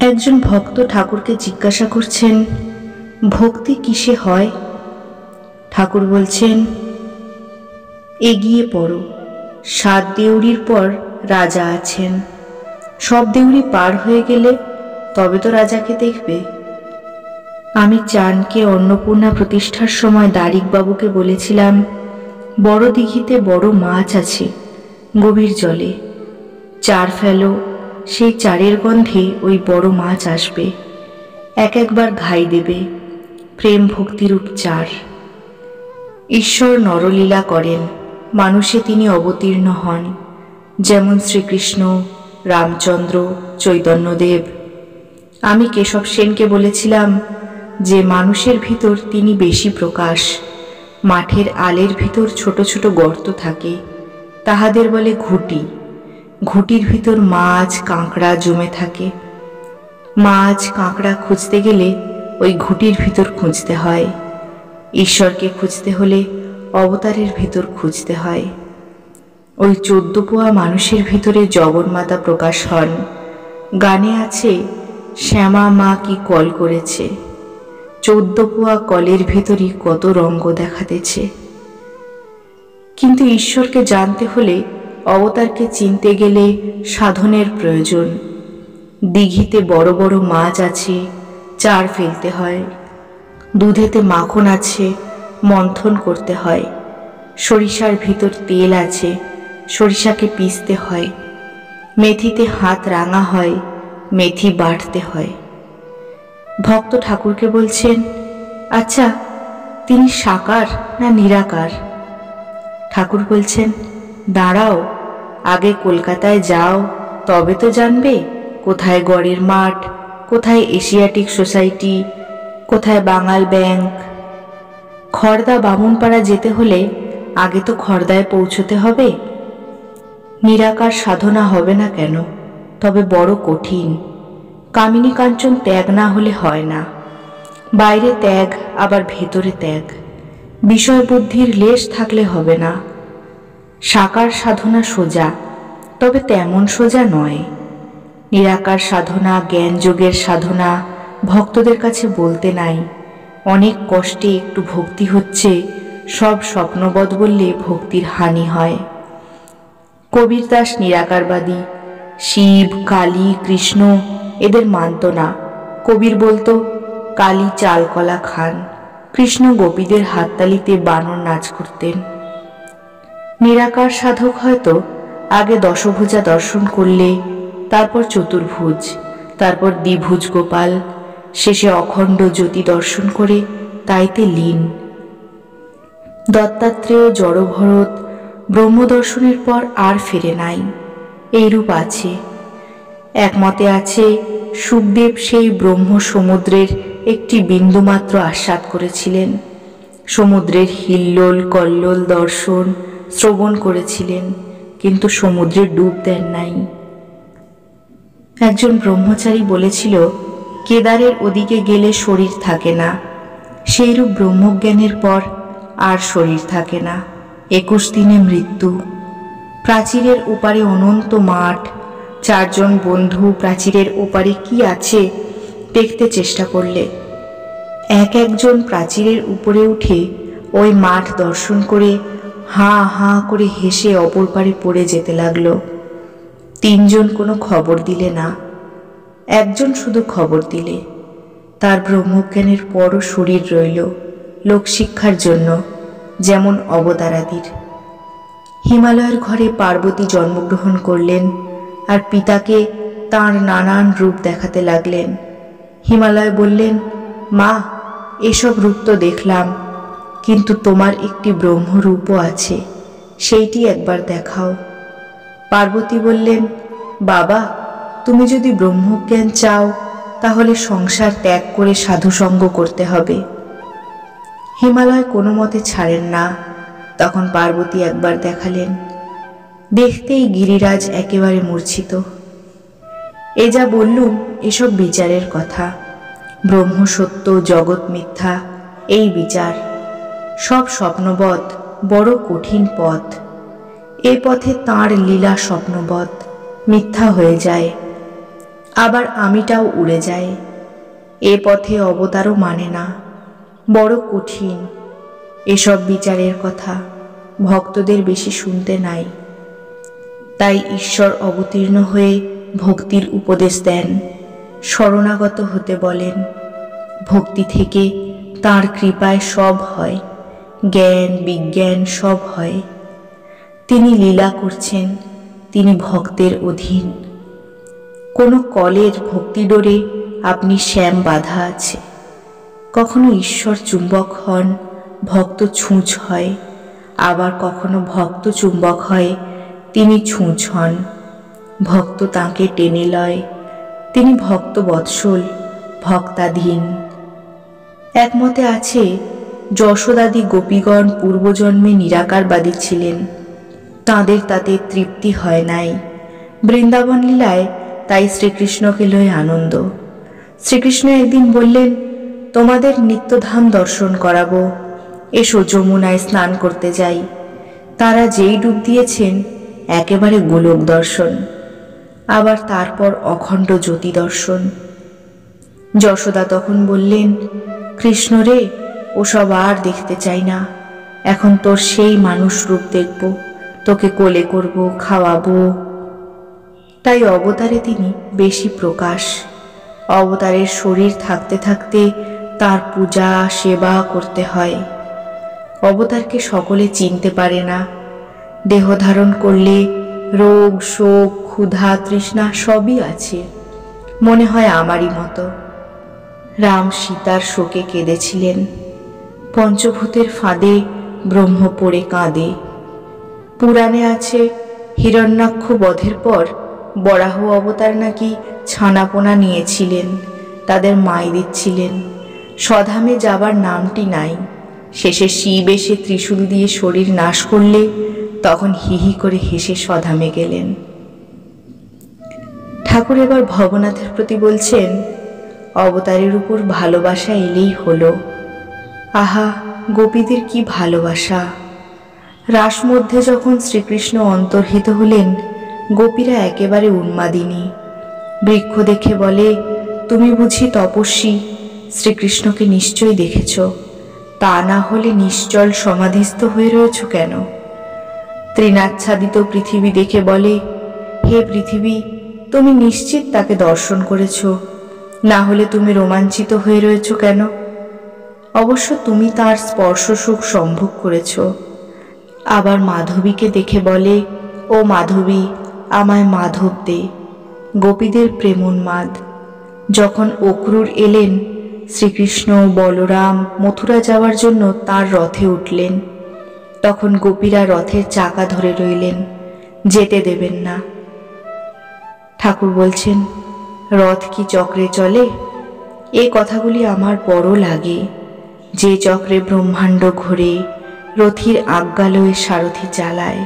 একজন ভক্ত ঠাকুরকে জিজ্ঞাসা করছেন, ভক্তি কিসে হয়? ঠাকুর বলছেন, এগিয়ে পড়ো, 7 দেউড়ির পর রাজা আছেন। সব দেউড়ি পার হয়ে গেলে তবে তো রাজাকে দেখবে। আমি চানকে অন্নপূর্ণা প্রতিষ্ঠার সময় দারিকবাবুকে বলেছিলাম, বড় দিঘিতে বড় মাছ আছে, গভীর জলে, চার ফেলো, সেই চারের গন্ধে ওই বড় মাছ আসবে, একবার ঘাই দেবে। প্রেম ভক্তিরূপ চার। ঈশ্বর নরলীলা করেন, মানুষে তিনি অবতীর্ণ হন, যেমন শ্রীকৃষ্ণ, রামচন্দ্র, চৈতন্যদেব। আমি কেশব সেনকে বলেছিলাম যে মানুষের ভিতর তিনি বেশি প্রকাশ। মাঠের আলের ভিতর ছোট ছোট গর্ত থাকে, তাহাদের বলে ঘুঁটি। ঘুঁটির ভিতর মাছ কাঁকড়া জমে থাকে। মাছ কাঁকড়া খুঁজতে গেলে ওই ঘুঁটির ভিতর খুঁজতে হয়। ঈশ্বরকে খুঁজতে হলে অবতারের ভিতর খুঁজতে হয়। ওই 14 পোয়া মানুষের ভিতরে জগন্মাতা প্রকাশ হন। গানে আছে, শ্যামা মা কি কল করেছে, 14 পোয়া কলের ভিতরই কত রঙ্গ দেখাতেছে। কিন্তু ঈশ্বরকে জানতে হলে, অবতারকে চিনতে গেলে সাধনের প্রয়োজন। দিঘিতে বড় বড় মাছ আছে, চার ফেলতে হয়। দুধেতে মাখন আছে, মন্থন করতে হয়। সরিষার ভিতর তেল আছে, সরিষাকে পিষতে হয়। মেথিতে হাত রাঙা হয়, মেথি বাটতে হয়। ভক্ত ঠাকুরকে বলছেন, আচ্ছা, তিনি সাকার না নিরাকার? ঠাকুর বলছেন, দাঁড়াও, আগে কলকাতায় যাও, তবে তো জানবে কোথায় গড়ের মাঠ, কোথায় এশিয়াটিক সোসাইটি, কোথায় বাঙাল ব্যাংক। খড়দা বামুনপাড়া যেতে হলে আগে তো খড়দায় পৌঁছতে হবে। নিরাকার সাধনা হবে না কেন? তবে বড় কঠিন। কামিনী কাঞ্চন ত্যাগ না হলে হয় না। বাইরে ত্যাগ, আবার ভেতরে ত্যাগ। বিষয় বুদ্ধির লেশ থাকলে হবে না। সাকার সাধনা সোজা, তবে তেমন সোজা নয়। নিরাকার সাধনা, জ্ঞান যোগের সাধনা ভক্তদের কাছে বলতে নাই। অনেক কষ্টে একটু ভক্তি হচ্ছে, সব স্বপ্নবৎ বললে ভক্তির হানি হয়। কবির দাস নিরাকারবাদী, শিব, কালী, কৃষ্ণ এদের মানত না। কবির বলতো, কালী চাল কলা খান, কৃষ্ণ গোপীদের হাততালিতে বানর নাচ করতেন। নিরাকার সাধক হয়তো আগে দশভুজা দর্শন করলে, তারপর চতুর্ভুজ, তারপর দ্বিভুজ গোপাল, শেষে অখণ্ড জ্যোতি দর্শন করে তাইতে লীন। দত্তাত্রেয়, জড়ভরত ব্রহ্মদর্শনের পর আর ফেরে নাই। এইরূপ আছে। একমতে আছে, সুখদেব সেই ব্রহ্ম সমুদ্রের একটি বিন্দুমাত্র আস্বাদ করেছিলেন। সমুদ্রের হিল্লোল কল্লোল দর্শন শ্রবণ করেছিলেন, কিন্তু সমুদ্রে ডুব দেন নাই। একজন ব্রহ্মচারী বলেছিল, কেদারের ওদিকে গেলে শরীর থাকে না। সেইরূপ ব্রহ্মজ্ঞানের পর আর শরীর থাকে না, 21 দিনে মৃত্যু। প্রাচীরের ওপারে অনন্ত মাঠ। 4 জন বন্ধু প্রাচীরের ওপারে কি আছে দেখতে চেষ্টা করলে। একজন প্রাচীরের উপরে উঠে ওই মাঠ দর্শন করে হাঁ হাঁ করে হেসে অপর পারে পড়ে যেতে লাগলো। 3 জন কোনো খবর দিলে না। একজন শুধু খবর দিলে, তার ব্রহ্মজ্ঞানের পরও শরীর রইল, লোকশিক্ষার জন্য, যেমন অবতারাদির। হিমালয়ের ঘরে পার্বতী জন্মগ্রহণ করলেন, আর পিতাকে তাঁর নানান রূপ দেখাতে লাগলেন। হিমালয় বললেন, মা, এসব রূপ তো দেখলাম, কিন্তু তোমার একটি ব্রহ্মরূপও আছে, সেইটি একবার দেখাও। পার্বতী বললেন, বাবা, তুমি যদি ব্রহ্মজ্ঞান চাও, তাহলে সংসার ত্যাগ করে সাধুসঙ্গ করতে হবে। হিমালয় কোনো মতে ছাড়েন না। তখন পার্বতী একবার দেখালেন। দেখতেই গিরিরাজ একেবারে মূর্ছিত। এ যা বললুম, এসব বিচারের কথা। ব্রহ্ম সত্য, জগৎ মিথ্যা, এই বিচার। সব স্বপ্নবৎ, বড় কঠিন পথ। এ পথে তাঁর লীলা স্বপ্নবৎ, মিথ্যা হয়ে যায়। আবার আমিটাও উড়ে যায়। এ পথে অবতারও মানে না, বড় কঠিন। এসব বিচারের কথা ভক্তদের বেশি শুনতে নাই। তাই ঈশ্বর অবতীর্ণ হয়ে ভক্তির উপদেশ দেন, শরণাগত হতে বলেন। ভক্তি থেকে তাঁর কৃপায় সব হয়, জ্ঞান বিজ্ঞান সব হয়। তিনি লীলা করছেন, তিনি ভক্তের অধীন। কোনো কলের ভক্তি ডোরে আপনি শ্যাম বাঁধা আছে। কখনো ঈশ্বর চুম্বক হন, ভক্ত ছুঁচ হয়। আবার কখনো ভক্ত চুম্বক হয়, তিনি ছুঁচ হন। ভক্ত তাঁকে টেনে লয়, তিনি ভক্ত বৎসল, ভক্তাধীন। একমতে আছে যশোদাদি গোপীগণ পূর্বজন্মে নিরাকারবাদী ছিলেন, তাঁদের তাতে তৃপ্তি হয় নাই। বৃন্দাবন লীলায় তাই শ্রীকৃষ্ণকে লয়ে আনন্দ। শ্রীকৃষ্ণ একদিন বললেন, তোমাদের নিত্যধাম দর্শন করাবো, এসো যমুনায় স্নান করতে যাই। তারা যেই ডুব দিয়েছেন একেবারে গোলক দর্শন, আবার তারপর অখণ্ড জ্যোতি দর্শন। যশোদা তখন বললেন, কৃষ্ণ রে, ওসব আর দেখতে চাই না, এখন তোর সেই মানুষ রূপ দেখব, তোকে কোলে করব, খাওয়াবো। তাই অবতারে তিনি বেশি প্রকাশ। অবতারের শরীর থাকতে থাকতে তার পূজা সেবা করতে হয়। অবতারকে সকলে চিনতে পারে না। দেহ ধারণ করলে রোগ শোক ক্ষুধা তৃষ্ণা সবই আছে, মনে হয় আমারই মতো। রাম সীতার শোকে কেঁদেছিলেন, পঞ্চভূতের ফাঁদে ব্রহ্ম পড়ে কাঁদে। পুরাণে আছে হিরণ্যাক্ষ বধের পর বরাহ অবতার নাকি ছানাপোনা নিয়েছিলেন, তাদের মাই দিচ্ছিলেন। স্বধামে যাবার নামটি নাই। শেষে শিব এসে ত্রিশূল দিয়ে শরীর নাশ করলে তখন হিহি করে হেসে স্বধামে গেলেন। ঠাকুর এবার ভবনাথের প্রতি বলছেন, অবতারের উপর ভালোবাসা এলেই হলো। আহা, গোপীদের কি ভালোবাসা! রাস মধ্যে যখন শ্রীকৃষ্ণ অন্তর্হিত হলেন, গোপীরা একেবারে উন্মাদিনী। বৃক্ষ দেখে বলে, তুমি বুঝি তপস্বী, শ্রীকৃষ্ণকে নিশ্চয়ই দেখেছ, তা না হলে নিশ্চল সমাধিস্থ হয়ে রয়েছ কেন? তৃণাচ্ছাদিত পৃথিবী দেখে বলে, হে পৃথিবী, তুমি নিশ্চিত তাকে দর্শন করেছ, না হলে তুমি রোমাঞ্চিত হয়ে রয়েছ কেন? অবশ্য তুমি তার স্পর্শ সুখ সম্ভোগ করেছ। আবার মাধবীকে দেখে বলে, ও মাধবী, আমায় মাধব দে। গোপীদের প্রেমোন্মাদ। যখন অক্রূর এলেন, শ্রীকৃষ্ণ বলরাম মথুরা যাওয়ার জন্য তার রথে উঠলেন, তখন গোপীরা রথের চাকা ধরে রইলেন, যেতে দেবেন না। ঠাকুর বলছেন, রথ কি চক্রে চলে? এ কথাগুলি আমার বড় লাগে। যে চক্রে ব্রহ্মাণ্ড ঘোরে, রথির আজ্ঞালয়ে সারথি চালায়।